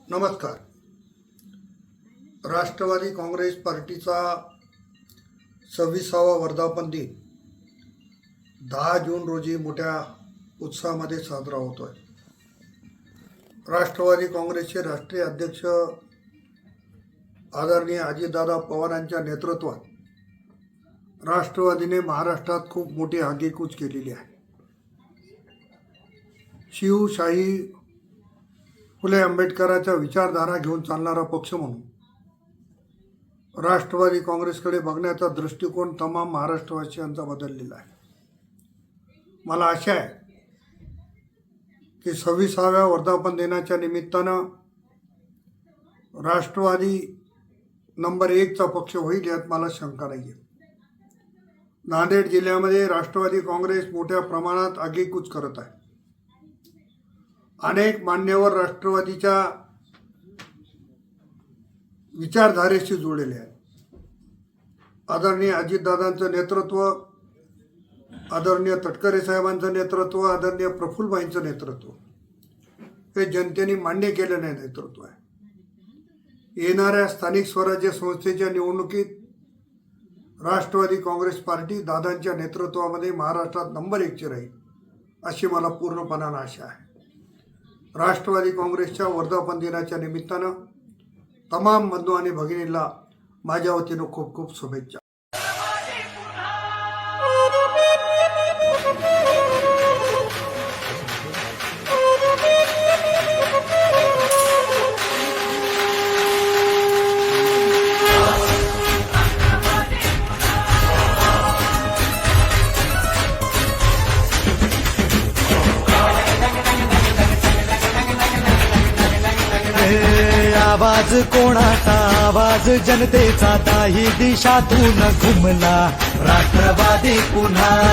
नमस्कार. राष्ट्रवादी काँग्रेस पार्टीचा 26वा वर्धापन दिन 10 जून रोजी मोठ्या उत्साहामध्ये साजरा होतोय. राष्ट्रवादी काँग्रेसचे राष्ट्रीय अध्यक्ष आदरणीय अजितदादा पवारांच्या नेतृत्वात राष्ट्रवादीने महाराष्ट्रात खूप मोठी आगेकूच केलेली आहे. शिवशाही फुले आंबेडकरांच्या विचारधारा घेऊन चालणारा पक्ष म्हणून राष्ट्रवादी काँग्रेसकडे बघण्याचा दृष्टिकोन तमाम महाराष्ट्रवासियांचा बदललेला आहे. मला आशा आहे की 26व्या वर्धापन दिनाच्या निमित्तानं राष्ट्रवादी नंबर 1चा पक्ष होईल यात मला शंका नाही आहे. नांदेड जिल्ह्यामध्ये राष्ट्रवादी काँग्रेस मोठ्या प्रमाणात आगेकूच करत आहे. अनेक मान्यवर राष्ट्रवादीच्या विचारधारेशी जोडलेले आहेत. आदरणीय अजितदादांचं नेतृत्व, आदरणीय तटकरे साहेबांचं नेतृत्व, आदरणीय प्रफुल्लभाईंचं नेतृत्व हे जनतेने मान्य केलेलं नेतृत्व आहे. येणाऱ्या स्थानिक स्वराज्य संस्थेच्या निवडणुकीत राष्ट्रवादी काँग्रेस पार्टी दादांच्या नेतृत्वामध्ये महाराष्ट्रात नंबर 1ची राहील अशी मला पूर्णपणानं आशा आहे. राष्ट्रवादी काँग्रेसच्या वर्धापन दिनाच्या निमित्तानं तमाम बंधू आणि भगिनींना माझ्या वतीनं खूप खूप शुभेच्छा. आवाज कोणाचा, आवाज जनतेचा, ताही दिशातून घुमला राष्ट्रवादी पुन्हा.